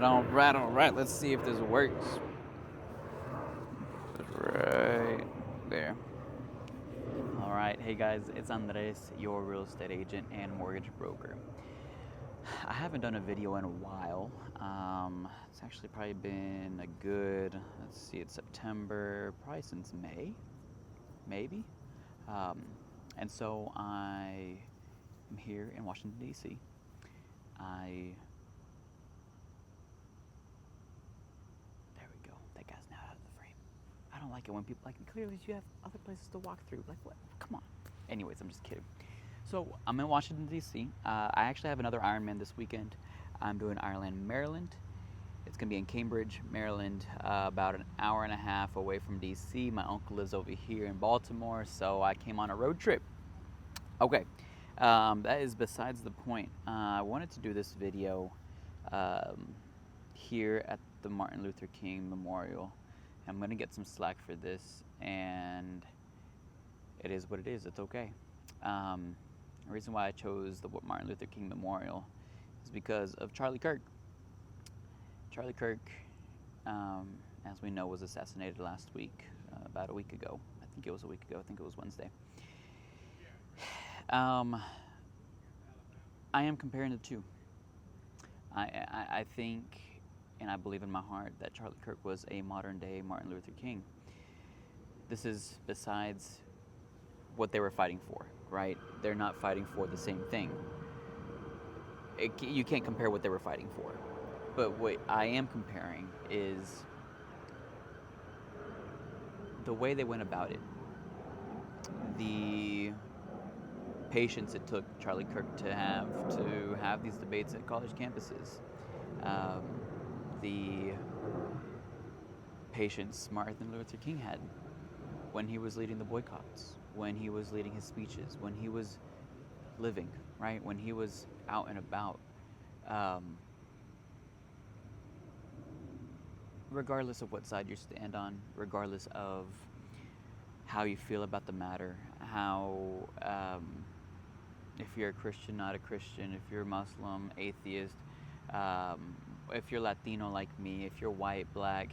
All right. Let's see if this works. Right there. All right. Hey guys, it's Andres, your real estate agent and mortgage broker. I haven't done a video in a while. It's actually probably been a good, let's see, it's September, probably since May, maybe. Um, and so I am here in Washington, D.C. There we go. That guy's now out of the frame. I don't like it when people clearly you have other places to walk through. Like, what? Come on. Anyways, I'm just kidding. So I'm in Washington, D.C. I actually have another Ironman this weekend. I'm doing Ironman Maryland. It's going to be in Cambridge, Maryland, about an hour and a half away from D.C. My uncle lives over here in Baltimore, so I came on a road trip. Okay, that is besides the point. I wanted to do this video um, here at the Martin Luther King Memorial. I'm going to get some slack for this, and it is what it is. It's okay. The reason why I chose the Martin Luther King Memorial is because of Charlie Kirk. Charlie Kirk, as we know, was assassinated last week, about a week ago. I think it was a week ago. I think it was Wednesday. I am comparing the two. I think, and I believe in my heart, that Charlie Kirk was a modern day Martin Luther King. This is besides what they were fighting for, right? They're not fighting for the same thing. You can't compare what they were fighting for. But what I am comparing is the way they went about it, the patience it took Charlie Kirk to have these debates at college campuses, the patience Martin Luther King had when he was leading the boycotts, when he was leading his speeches, when he was living, right? When he was out and about. Regardless of what side you stand on, regardless of how you feel about the matter, if you're a Christian, not a Christian, if you're Muslim, atheist, if you're Latino like me, if you're white, black,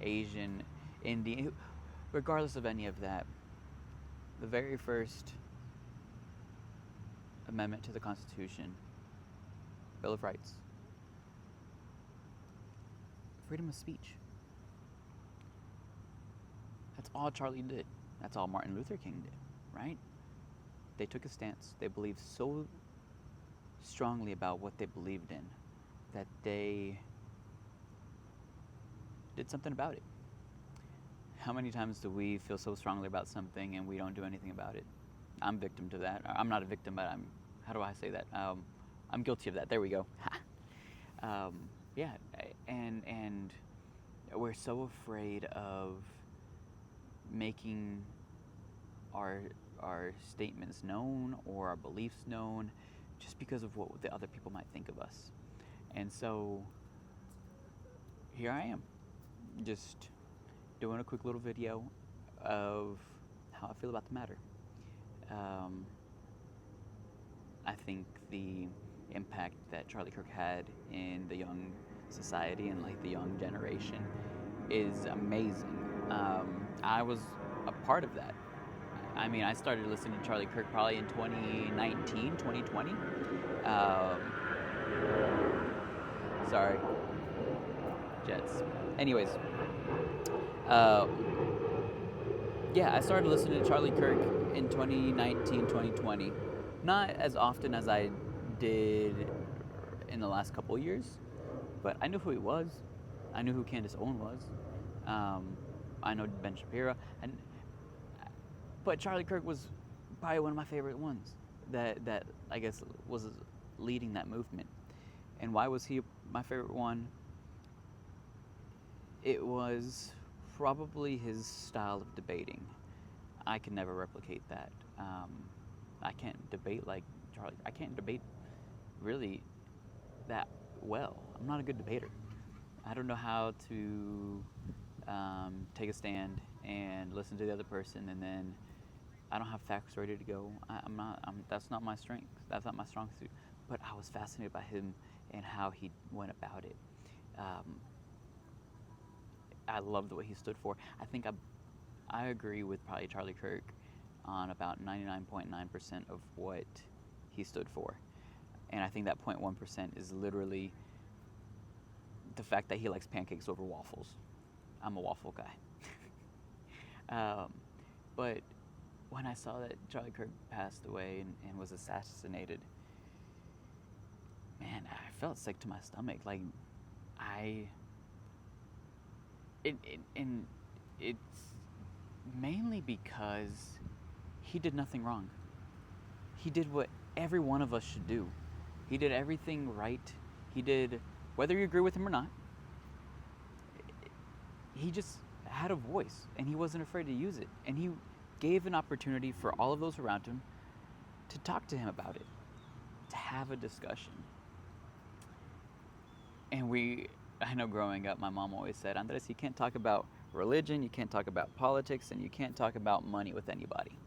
Asian, Indian, regardless of any of that, the very first amendment to the Constitution, Bill of Rights, freedom of speech. That's all Charlie did. That's all Martin Luther King did, right? They took a stance. They believed so strongly about what they believed in that they did something about it. How many times do we feel so strongly about something and we don't do anything about it? I'm victim to that. I'm not a victim, but how do I say that? I'm guilty of that. There we go. Yeah, and we're so afraid of making our statements known or our beliefs known just because of what the other people might think of us. And so here I am, just doing a quick little video of how I feel about the matter. I think the impact that Charlie Kirk had in the young society and like the young generation is amazing. I was a part of that. I mean, I started listening to Charlie Kirk probably in 2019, 2020. Sorry, Jets. Anyways, yeah, I started listening to Charlie Kirk in 2019, 2020. Not as often as I did in the last couple of years, but I knew who he was. I knew who Candace Owen was. I know Ben Shapiro. But Charlie Kirk was probably one of my favorite ones that I guess was leading that movement. And why was he my favorite one? It was probably his style of debating. I can never replicate that. I can't debate like Charlie. I can't debate really that well. I'm not a good debater. I don't know how to take a stand and listen to the other person, and then I don't have facts ready to go. That's not my strength. That's not my strong suit. but I was fascinated by him and how he went about it. I love the way he stood for. I think I agree with probably Charlie Kirk on about 99.9% of what he stood for. And I think that 0.1% is literally the fact that he likes pancakes over waffles. I'm a waffle guy. But when I saw that Charlie Kirk passed away and was assassinated, man, I felt sick to my stomach. Like, and it's mainly because he did nothing wrong. He did what every one of us should do. He did everything right. He did, whether you agree with him or not, he just had a voice and he wasn't afraid to use it. And he gave an opportunity for all of those around him to talk to him about it, to have a discussion. And I know growing up, my mom always said, Andres, you can't talk about religion, you can't talk about politics, and you can't talk about money with anybody.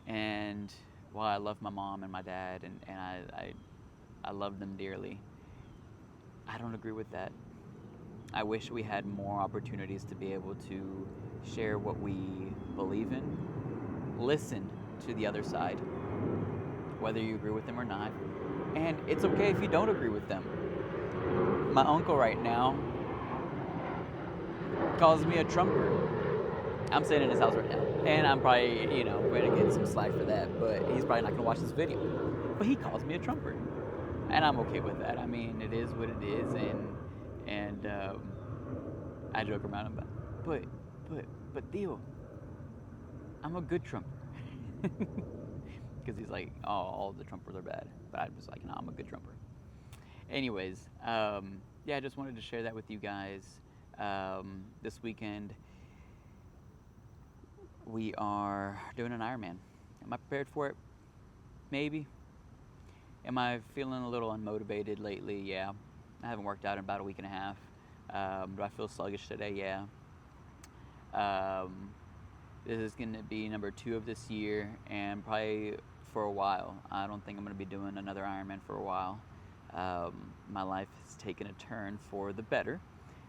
And while I love my mom and my dad, and I love them dearly, I don't agree with that. I wish we had more opportunities to be able to share what we believe in, listen to the other side, whether you agree with them or not. And it's okay if you don't agree with them. My uncle right now calls me a Trumper. I'm sitting in his house right now, and I'm probably, going to get some slack for that, but he's probably not going to watch this video. But he calls me a Trumper, and I'm okay with that. I mean, it is what it is, and I joke around about it. But Theo, I'm a good Trumper. Because he's like, oh, all the Trumpers are bad. But I'm just like, no, I'm a good Trumper. Anyways, I just wanted to share that with you guys. This weekend, we are doing an Ironman. Am I prepared for it? Maybe. Am I feeling a little unmotivated lately? Yeah. I haven't worked out in about a week and a half. Do I feel sluggish today? Yeah. This is going to be number 2 of this year, and probably for a while. I don't think I'm going to be doing another Ironman for a while. My life has taken a turn for the better.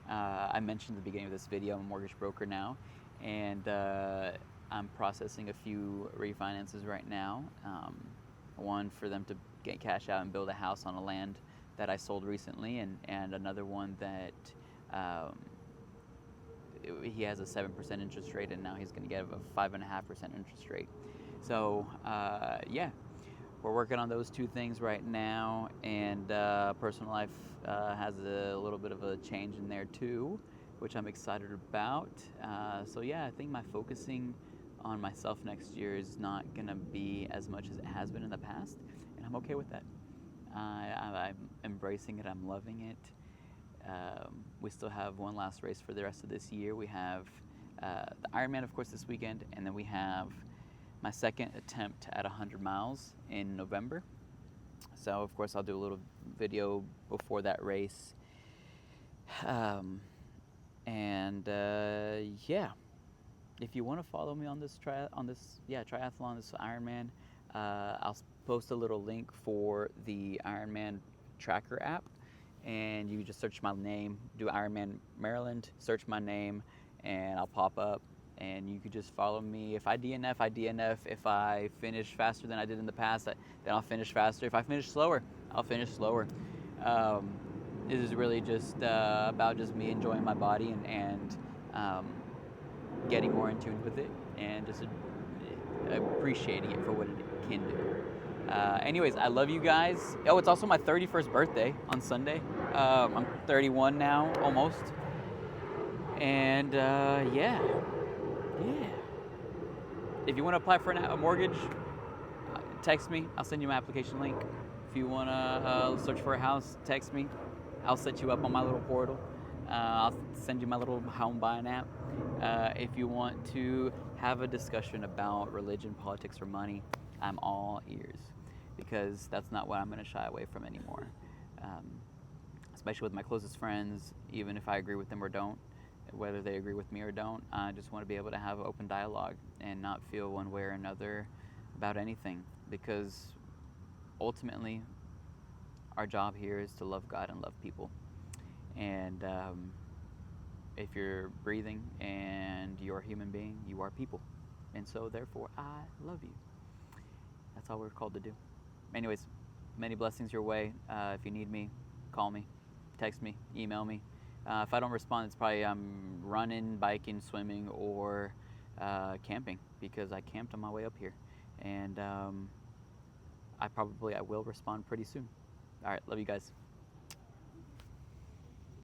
I mentioned at the beginning of this video, I'm a mortgage broker now, and I'm processing a few refinances right now. One for them to get cash out and build a house on a land that I sold recently, and another one that he has a 7% interest rate, and now he's going to get a 5.5% interest rate. So we're working on those 2 things right now, and personal life has a little bit of a change in there too, which I'm excited about. I think my focusing on myself next year is not going to be as much as it has been in the past, and I'm okay with that. I'm embracing it. I'm loving it. We still have one last race for the rest of this year. We have the Ironman, of course, this weekend, and then we have my second attempt at 100 miles in November. So, of course, I'll do a little video before that race. If you want to follow me on this triathlon, this Ironman, I'll post a little link for the Ironman tracker app, and you just search my name, do Ironman Maryland, search my name, and I'll pop up, and you could just follow me. If I DNF, I DNF. If I finish faster than I did in the past, then I'll finish faster. If I finish slower, I'll finish slower. This is really just about just me enjoying my body and getting more in tune with it, and just appreciating it for what it can do. Anyways, I love you guys. Oh, it's also my 31st birthday on Sunday. I'm 31 now, almost. And if you want to apply for a mortgage, text me. I'll send you my application link. If you want to search for a house, text me. I'll set you up on my little portal. I'll send you my little home buying app. If you want to have a discussion about religion, politics, or money, I'm all ears, because that's not what I'm going to shy away from anymore. Especially with my closest friends, even if I agree with them or don't, whether they agree with me or don't, I just want to be able to have open dialogue and not feel one way or another about anything, because ultimately, our job here is to love God and love people. And if you're breathing and you're a human being, you are people. And so, therefore, I love you. That's all we're called to do. Anyways, many blessings your way. If you need me, call me, text me, email me. If I don't respond, it's probably I'm running, biking, swimming, or camping, because I camped on my way up here. And I will respond pretty soon. All right, love you guys.